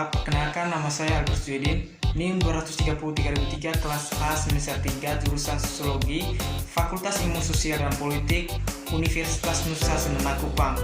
Perkenalkan, nama saya Agus Wedin, NIM 233 kelas A semester 3 jurusan Sosiologi, Fakultas Ilmu Sosial dan Politik, Universitas Nusa Sembana Kupang.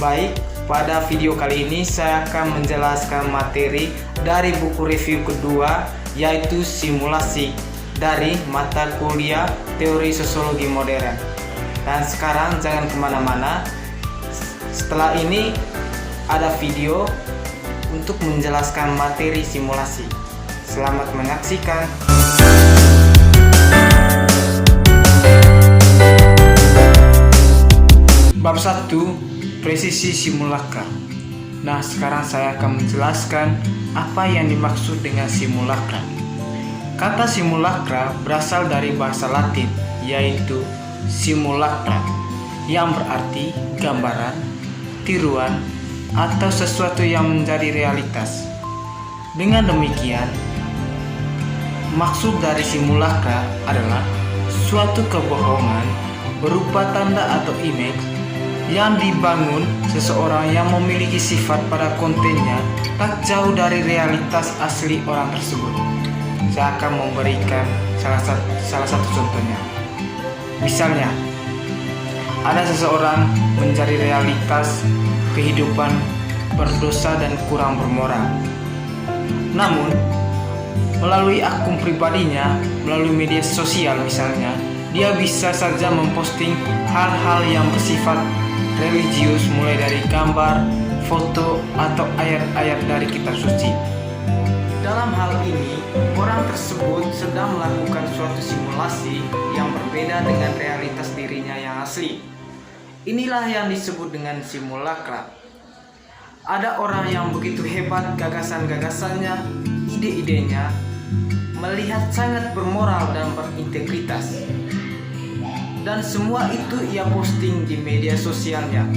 Baik, pada video kali ini saya akan menjelaskan materi dari buku review kedua, yaitu simulasi dari mata kuliah Teori Sosiologi Modern. Dan sekarang jangan kemana-mana, setelah ini ada video untuk menjelaskan materi simulasi. Selamat menyaksikan. Bab 1, presisi simulakra. Nah, sekarang saya akan menjelaskan apa yang dimaksud dengan simulakra. Kata simulakra berasal dari bahasa Latin, yaitu simulacra, yang berarti gambaran, tiruan, atau sesuatu yang menjadi realitas. Dengan demikian, maksud dari simulacra adalah suatu kebohongan berupa tanda atau image yang dibangun seseorang yang memiliki sifat pada kontennya tak jauh dari realitas asli orang tersebut. Saya akan memberikan salah satu contohnya. Misalnya, ada seseorang mencari realitas kehidupan berdosa dan kurang bermoral. Namun, melalui akun pribadinya, melalui media sosial misalnya, dia bisa saja memposting hal-hal yang bersifat religius, mulai dari gambar, foto, atau ayat-ayat dari kitab suci. Dalam hal ini, orang tersebut sedang melakukan suatu simulasi yang berbeda dengan realitas dirinya yang asli. Inilah yang disebut dengan simulacra. Ada orang yang begitu hebat gagasan-gagasannya, ide-idenya, melihat sangat bermoral dan berintegritas. Dan semua itu ia posting di media sosialnya.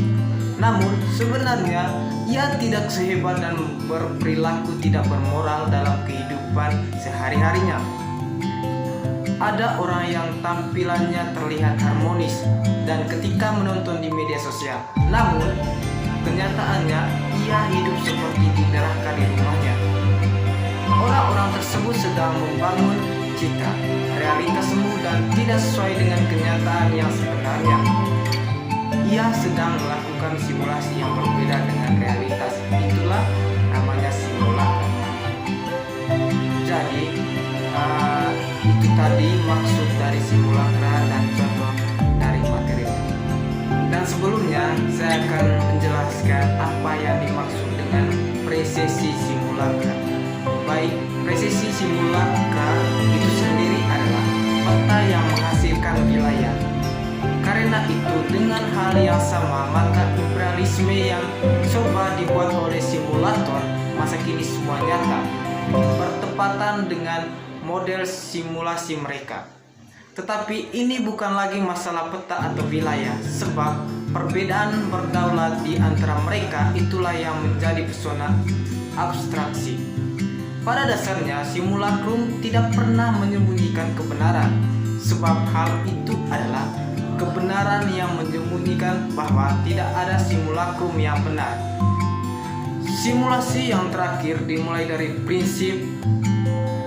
Namun sebenarnya ia tidak sehebat dan berperilaku tidak bermoral dalam kehidupan sehari-harinya. Ada orang yang tampilannya terlihat harmonis dan ketika menonton di media sosial, namun kenyataannya ia hidup seperti di neraka di rumahnya. Orang-orang tersebut sedang membangun citra realitas semu dan tidak sesuai dengan kenyataan yang sebenarnya. Ia sedang melakukan simulasi yang berbeda dengan realitas. Itulah namanya simulasi. Jadi itu tadi maksud dari simulacra dan contoh dari materi. Dan sebelumnya saya akan menjelaskan apa yang dimaksud dengan presisi simulacra. Baik, presisi simulacra itu sendiri adalah peta yang menghasilkan wilayah. Karena itu dengan hal yang sama, maka imperialisme yang coba dibuat oleh simulator masa kini semua nyata, bertepatan dengan model simulasi mereka. Tetapi ini bukan lagi masalah peta atau wilayah, sebab perbedaan berdaulat di antara mereka itulah yang menjadi pesona abstraksi. Pada dasarnya, simulacrum tidak pernah menyembunyikan kebenaran, sebab hal itu adalah kebenaran yang menyembunyikan bahwa tidak ada simulacrum yang benar. Simulasi yang terakhir dimulai dari prinsip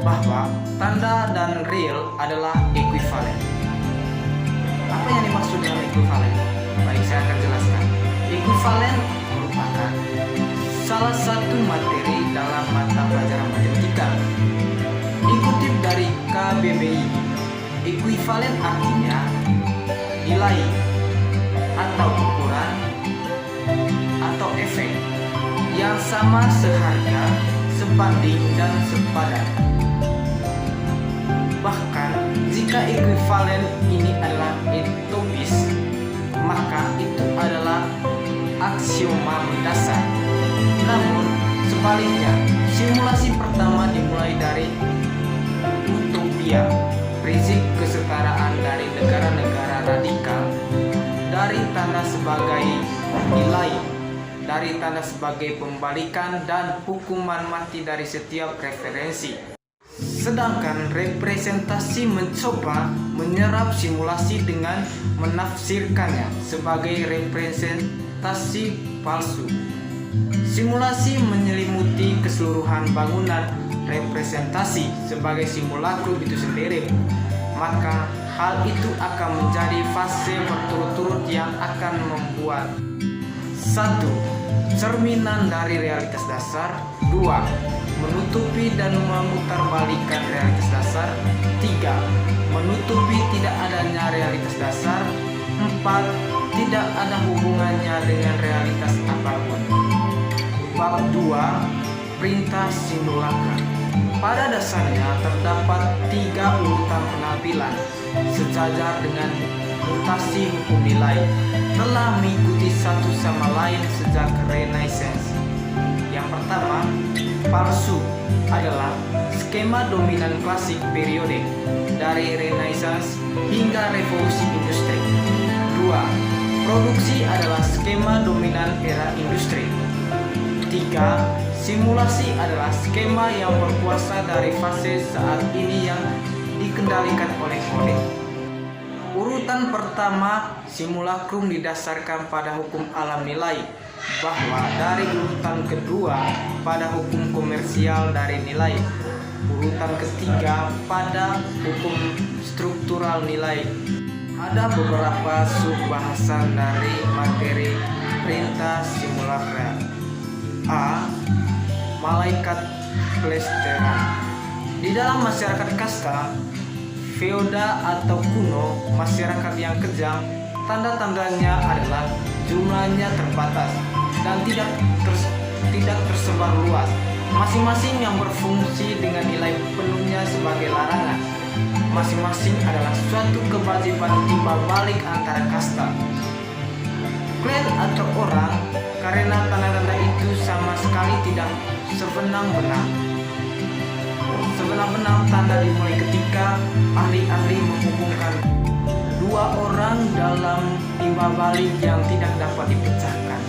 bahwa tanda dan real adalah ekuivalen. Apa yang dimaksud dengan ekuivalen? Baik, saya akan jelaskan. Ekuivalen merupakan salah satu materi dalam mata pelajaran matematika. Dikutip dari KBBI, ekuivalen artinya nilai atau ukuran atau efek yang sama, seharga, sebanding, dan sepadan. Bahkan jika ekuivalen ini adalah entopis, maka itu adalah aksioma mendasar. Namun sebaliknya, simulasi pertama dimulai dari utopia, prinsip kesetaraan dari negara-negara radikal, dari tanda sebagai nilai, dari tanda sebagai pembalikan dan hukuman mati dari setiap referensi. Sedangkan representasi mencoba menyerap simulasi dengan menafsirkannya sebagai representasi palsu. Simulasi menyelimuti keseluruhan bangunan representasi sebagai simulakrum itu sendiri, maka hal itu akan menjadi fase berturut-turut yang akan membuat 1. Cerminan dari realitas dasar. 2. Menutupi dan memutarbalikkan realitas dasar. 3. Menutupi tidak adanya realitas dasar. 4. Tidak ada hubungannya dengan realitas apapun. Bab 2. Perintah simulakra. Pada dasarnya terdapat 3 urutan penampilan sejajar dengan mutasi hukum nilai telah mengikuti satu sama lain sejak Renaissance. Yang pertama, palsu adalah skema dominan klasik periode dari Renaissance hingga revolusi industri. 2. Produksi adalah skema dominan era industri. 3. Simulasi adalah skema yang berkuasa dari fase saat ini yang dikendalikan oleh kode. Urutan pertama, simulakrum didasarkan pada hukum alam nilai, bahwa dari urutan kedua pada hukum komersial dari nilai, urutan ketiga pada hukum struktural nilai. Ada beberapa subbahasan dari materi perintah simulakra. A. Malaikat plesteran. Di dalam masyarakat kasta, feoda atau kuno, masyarakat yang kejam, tanda-tandanya adalah jumlahnya terbatas dan tidak tersebar luas, masing-masing yang berfungsi dengan nilai penuhnya sebagai larangan. Masing-masing adalah suatu kewajiban timbal balik antara kasta. Klan atau orang, karena tanda-tanda itu sama sekali tidak sebenang-benang. Sebenang-benang tanda dimulai ketika ahli-ahli menghubungkan 2 orang dalam timbal balik yang tidak dapat dipecahkan.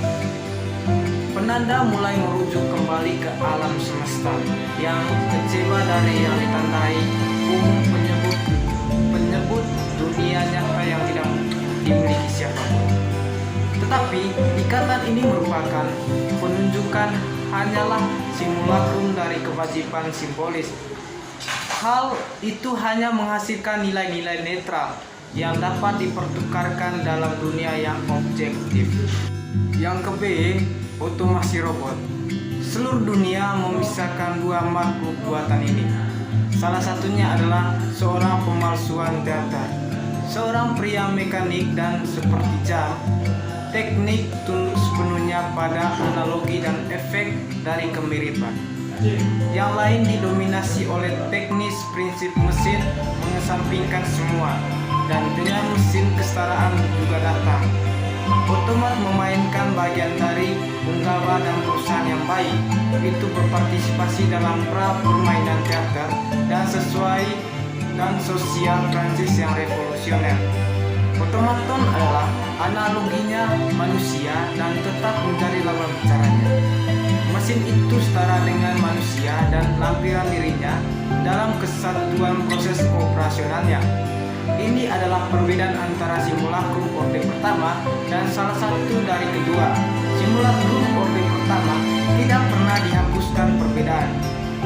Penanda mulai merujuk kembali ke alam semesta yang kecewa dari yang ditandai umum penyebut dunia nyata yang tidak dimiliki siapapun. Tetapi ikatan ini merupakan penunjukan hanyalah simulakrum dari kewajiban simbolis. Hal itu hanya menghasilkan nilai-nilai netral yang dapat dipertukarkan dalam dunia yang objektif. Yang ke-B, otomasi robot. Seluruh dunia memisahkan 2 makhluk buatan ini. Salah satunya adalah seorang pemalsuan teater, seorang pria mekanik dan seperti jam. Teknik tunduk sepenuhnya pada analogi dan efek dari kemiripan. Yang lain didominasi oleh teknis prinsip mesin mengesampingkan semua, dan dengan mesin kesetaraan juga datang. Otomat memainkan bagian dari penggawa dan perusahaan yang baik, itu berpartisipasi dalam permainan teater dan sesuai dan sosial Prancis yang revolusioner. Otomaton adalah analoginya manusia dan tetap menjadi lawan bicaranya. Mesin itu setara dengan manusia dan lampiran dirinya dalam kesatuan proses operasionalnya. Ini adalah perbedaan antara simulakrum orde pertama dan salah satu dari kedua. Simulakrum orde pertama tidak pernah dihapuskan perbedaan.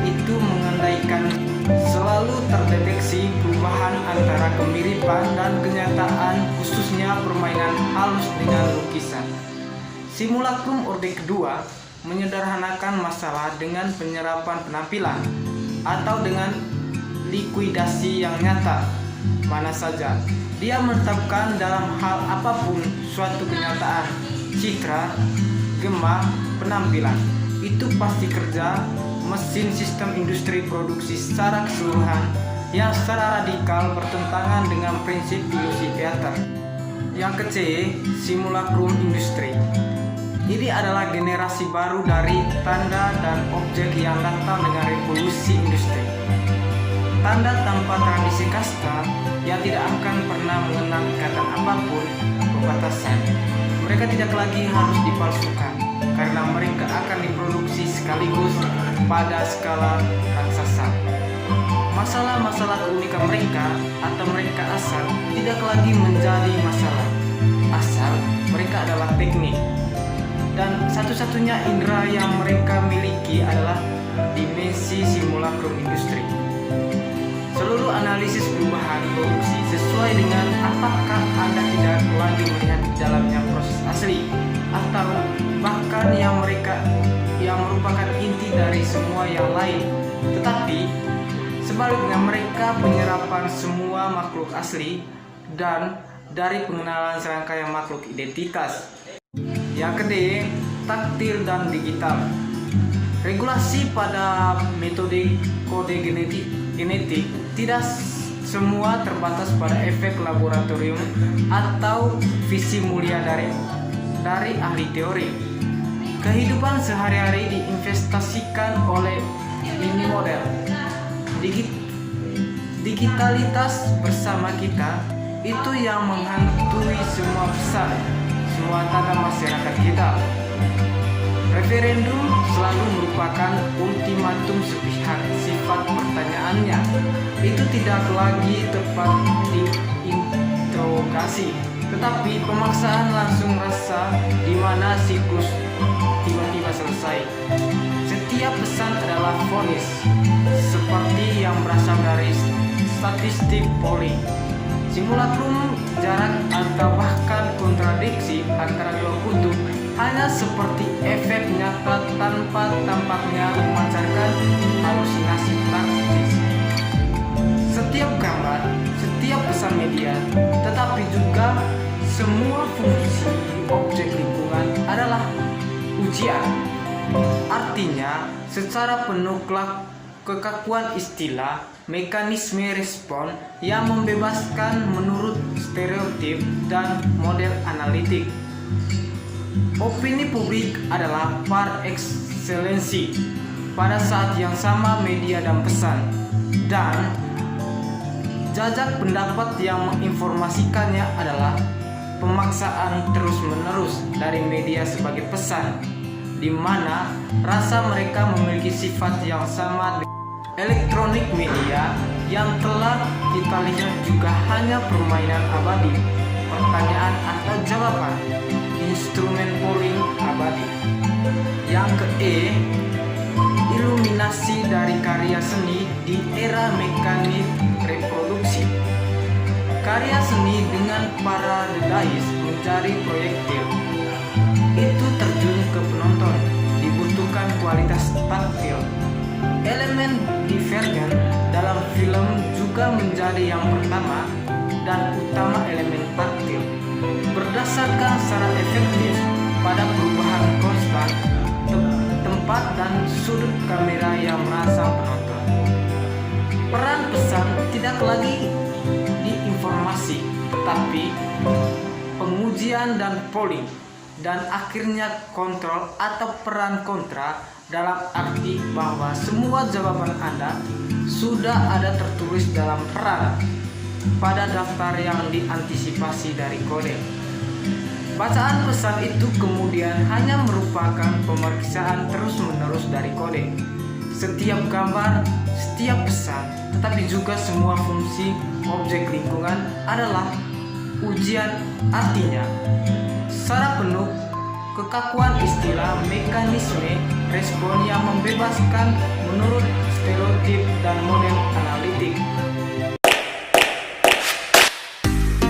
Itu mengandaikan selalu terdeteksi perubahan antara kemiripan dan kenyataan, khususnya permainan halus dengan lukisan. Simulakrum orde kedua menyederhanakan masalah dengan penyerapan penampilan atau dengan likuidasi yang nyata mana saja. Dia menetapkan dalam hal apapun suatu kenyataan, citra, gema, penampilan. Itu pasti kerja mesin sistem industri produksi secara keseluruhan yang secara radikal bertentangan dengan prinsip ilusi teater. Yang ke-C, simulakrum industri. Ini adalah generasi baru dari tanda dan objek yang datang dengan revolusi industri. Tanda tanpa tradisi kasta yang tidak akan pernah mengenal ikatan apapun pembatasan. Mereka tidak lagi harus dipalsukan karena mereka akan diproduksi sekaligus pada skala raksasa. Masalah-masalah keunikan mereka atau mereka asal tidak lagi menjadi masalah. Asal mereka adalah teknik. dan satu-satunya indera yang mereka miliki adalah dimensi simulacrum industri. Seluruh analisis perubahan produksi sesuai dengan apakah Anda tidak lagi melihat di dalamnya proses asli atau bahkan yang merupakan inti dari semua yang lain, tetapi sebaliknya mereka penyerapan semua makhluk asli dan dari pengenalan serangkaian makhluk identitas. Yang kedua, taktil dan digital. Regulasi pada metode kode genetik tidak semua terbatas pada efek laboratorium atau visi mulia dari ahli teori. Kehidupan sehari-hari diinvestasikan oleh ini model. Digitalitas bersama kita itu yang menghantui semua pesan, semua tanda masyarakat kita. Referendum selalu merupakan ultimatum sepihak. Sifat pertanyaannya itu tidak lagi tepat diinterogasi, tetapi pemaksaan langsung rasa di mana siklus tiba-tiba selesai. Setiap pesan adalah vonis, seperti yang berasal dari statistik polling. Simulacrum, jarak atau bahkan kontradiksi antara dua kutub hanya seperti efek nyata tanpa tampaknya memancarkan halusinasi taktis. Setiap gambar, setiap pesan media, tetapi juga semua fungsi objek lingkungan adalah ujian. Artinya, secara penuh kekakuan istilah, mekanisme respon yang membebaskan menurut stereotip dan model analitik. Opini publik adalah par excellensi pada saat yang sama media dan pesan, dan jajak pendapat yang menginformasikannya adalah pemaksaan terus-menerus dari media sebagai pesan, di mana rasa mereka memiliki sifat yang sama. Elektronik media yang telah kita lihat juga hanya permainan abadi, pertanyaan atau jawaban, instrumen polling abadi. Yang iluminasi dari karya seni di era mekanik reproduksi. Karya seni dengan para dedais mencari proyektil itu terjun ke penonton, dibutuhkan kualitas taktil. Elemen divergen dalam film juga menjadi yang pertama dan utama elemen taktil, berdasarkan secara efektif pada perubahan konstan tempat dan sudut kamera yang merangsang penonton. Peran pesan tidak lagi di informasi, tetapi pengujian dan polling, dan akhirnya kontrol atau peran kontra, dalam arti bahwa semua jawaban Anda sudah ada tertulis dalam peran pada daftar yang diantisipasi dari kode. Bacaan pesan itu kemudian hanya merupakan pemeriksaan terus-menerus dari kode. Setiap gambar, setiap pesan, tetapi juga semua fungsi objek lingkungan adalah ujian. Artinya, secara penuh kekakuan istilah mekanisme respon yang membebaskan menurut stereotip dan model analitik.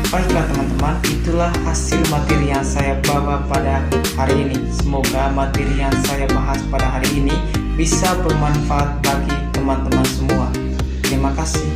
Baiklah teman-teman, itulah hasil materi yang saya bawa pada hari ini. Semoga materi yang saya bahas pada hari ini bisa bermanfaat bagi teman-teman semua. Terima kasih.